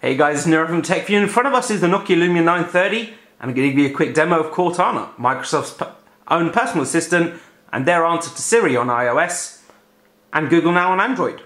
Hey guys, it's Nero from TechView. In front of us is the Nokia Lumia 930, and I'm going to give you a quick demo of Cortana, Microsoft's own personal assistant, and their answer to Siri on iOS, and Google Now on Android.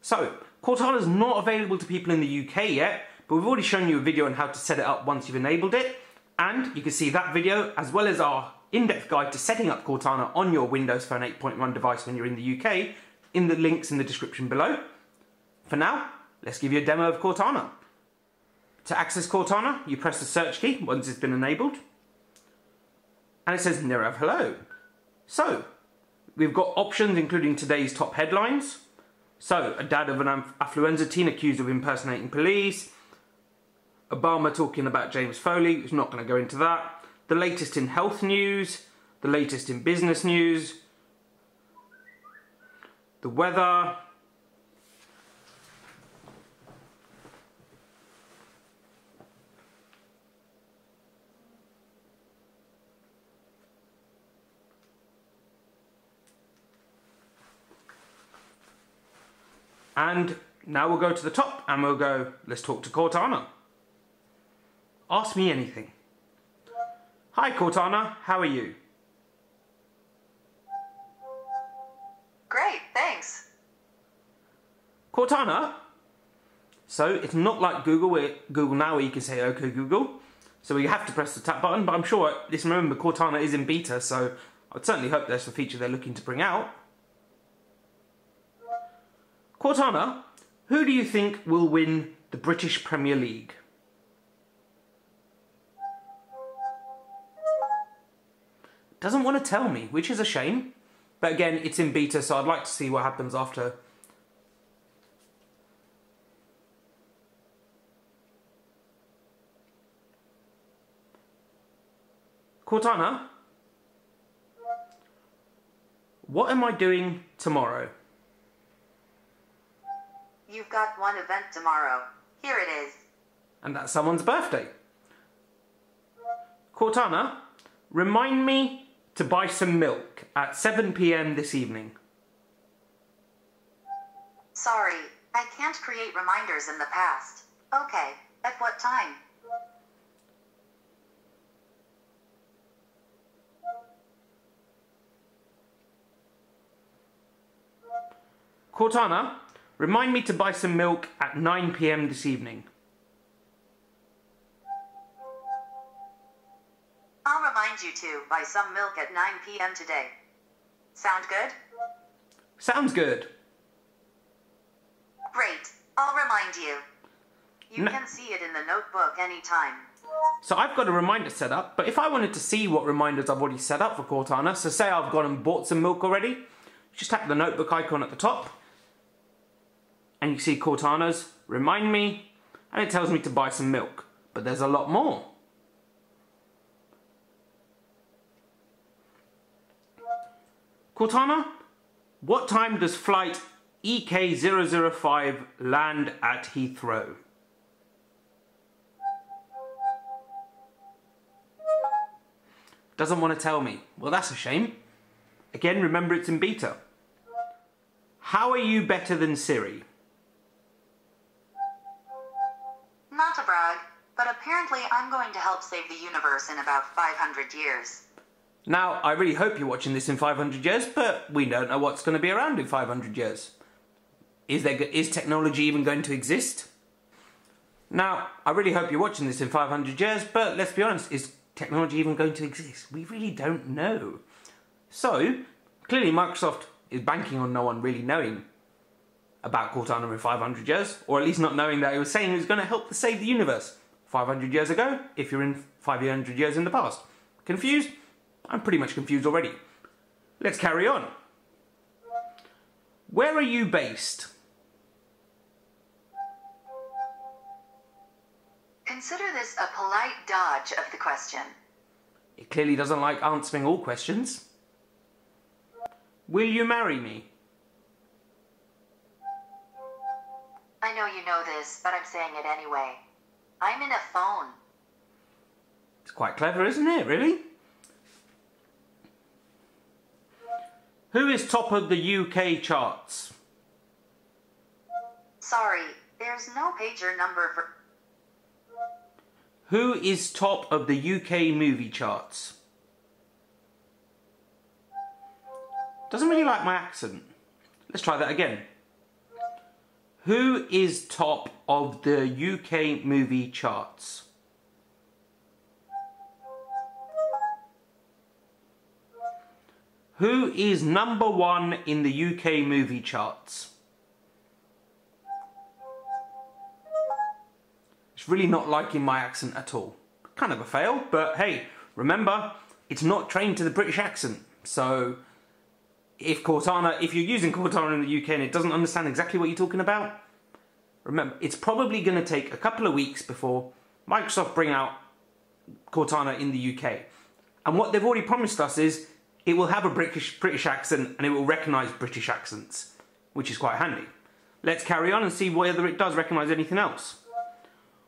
So, Cortana is not available to people in the UK yet, but we've already shown you a video on how to set it up once you've enabled it, and you can see that video as well as our in-depth guide to setting up Cortana on your Windows Phone 8.1 device when you're in the UK in the links in the description below. For now, let's give you a demo of Cortana. To access Cortana, you press the search key once it's been enabled, and it says Nirav Hello. So, we've got options including today's top headlines. So, a dad of an affluenza teen accused of impersonating police, Obama talking about James Foley, who's not going to go into that, the latest in health news, the latest in business news, the weather, and now we'll go to the top and we'll go, let's talk to Cortana. Ask me anything. Hi Cortana, how are you? Great, thanks. Cortana? So it's not like Google Now where you can say OK Google. So you have to press the tap button, but I'm sure, remember Cortana is in beta, so I'd certainly hope that's the feature they're looking to bring out. Cortana, who do you think will win the British Premier League? Doesn't want to tell me, which is a shame. But again, it's in beta, so I'd like to see what happens after. Cortana, what am I doing tomorrow? You've got one event tomorrow. Here it is. And that's someone's birthday. Cortana, remind me to buy some milk at 7 PM this evening. Sorry, I can't create reminders in the past. Okay, at what time? Cortana, remind me to buy some milk at 9 PM this evening. I'll remind you to buy some milk at 9 PM today. Sound good? Sounds good. Great, I'll remind you. You can see it in the notebook anytime. So I've got a reminder set up, but if I wanted to see what reminders I've already set up for Cortana, so say I've gone and bought some milk already, just tap the notebook icon at the top, and you see Cortana's remind me, and it tells me to buy some milk. But there's a lot more. Cortana, what time does flight EK005 land at Heathrow? Doesn't want to tell me. Well, that's a shame. Again, remember it's in beta. How are you better than Siri? Not to brag, but apparently I'm going to help save the universe in about 500 years. Now, I really hope you're watching this in 500 years, but we don't know what's going to be around in 500 years. Is technology even going to exist? Now, I really hope you're watching this in 500 years, but let's be honest, is technology even going to exist? We really don't know. So, clearly Microsoft is banking on no one really knowing about Cortana in 500 years, or at least not knowing that it was saying it was going to help to save the universe 500 years ago, if you're in 500 years in the past. Confused? I'm pretty much confused already. Let's carry on. Where are you based? Consider this a polite dodge of the question. It clearly doesn't like answering all questions. Will you marry me? I know you know this, but I'm saying it anyway. I'm in a phone. It's quite clever, isn't it, really? Who is top of the UK charts? Sorry, there's no pager number for... Who is top of the UK movie charts? Doesn't really like my accent. Let's try that again. Who is top of the UK movie charts? Who is number 1 in the UK movie charts? It's really not liking my accent at all. Kind of a fail, but hey, remember, it's not trained to the British accent. So, if you're using Cortana in the UK and it doesn't understand exactly what you're talking about, remember, it's probably going to take a couple of weeks before Microsoft bring out Cortana in the UK. And what they've already promised us is it will have a British accent and it will recognise British accents, which is quite handy. Let's carry on and see whether it does recognise anything else.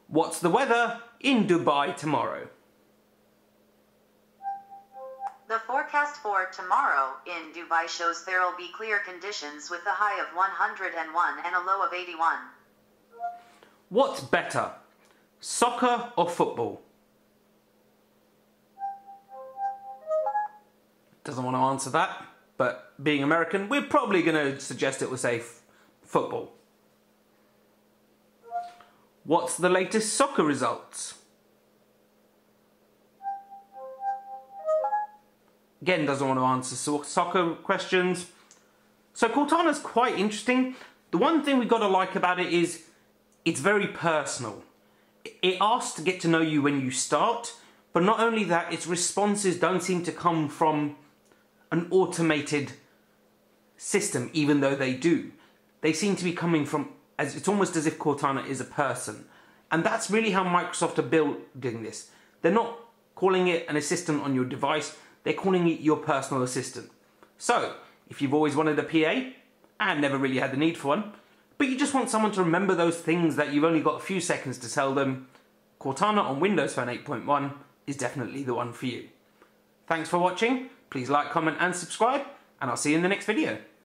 What's the weather in Dubai tomorrow? The forecast for tomorrow in Dubai shows there will be clear conditions with a high of 101 and a low of 81. What's better, soccer or football? Doesn't want to answer that, but being American, we're probably going to suggest it will say football. What's the latest soccer results? Again, doesn't want to answer soccer questions. So Cortana's quite interesting. The one thing we've got to like about it is it's very personal. It asks to get to know you when you start, but not only that, its responses don't seem to come from an automated system, even though they do. They seem to be coming from, it's almost as if Cortana is a person. And that's really how Microsoft are building this. They're not calling it an assistant on your device, they're calling it your personal assistant. So, if you've always wanted a PA, and never really had the need for one, but you just want someone to remember those things that you've only got a few seconds to tell them, Cortana on Windows Phone 8.1 is definitely the one for you. Thanks for watching. Please like, comment and subscribe, and I'll see you in the next video.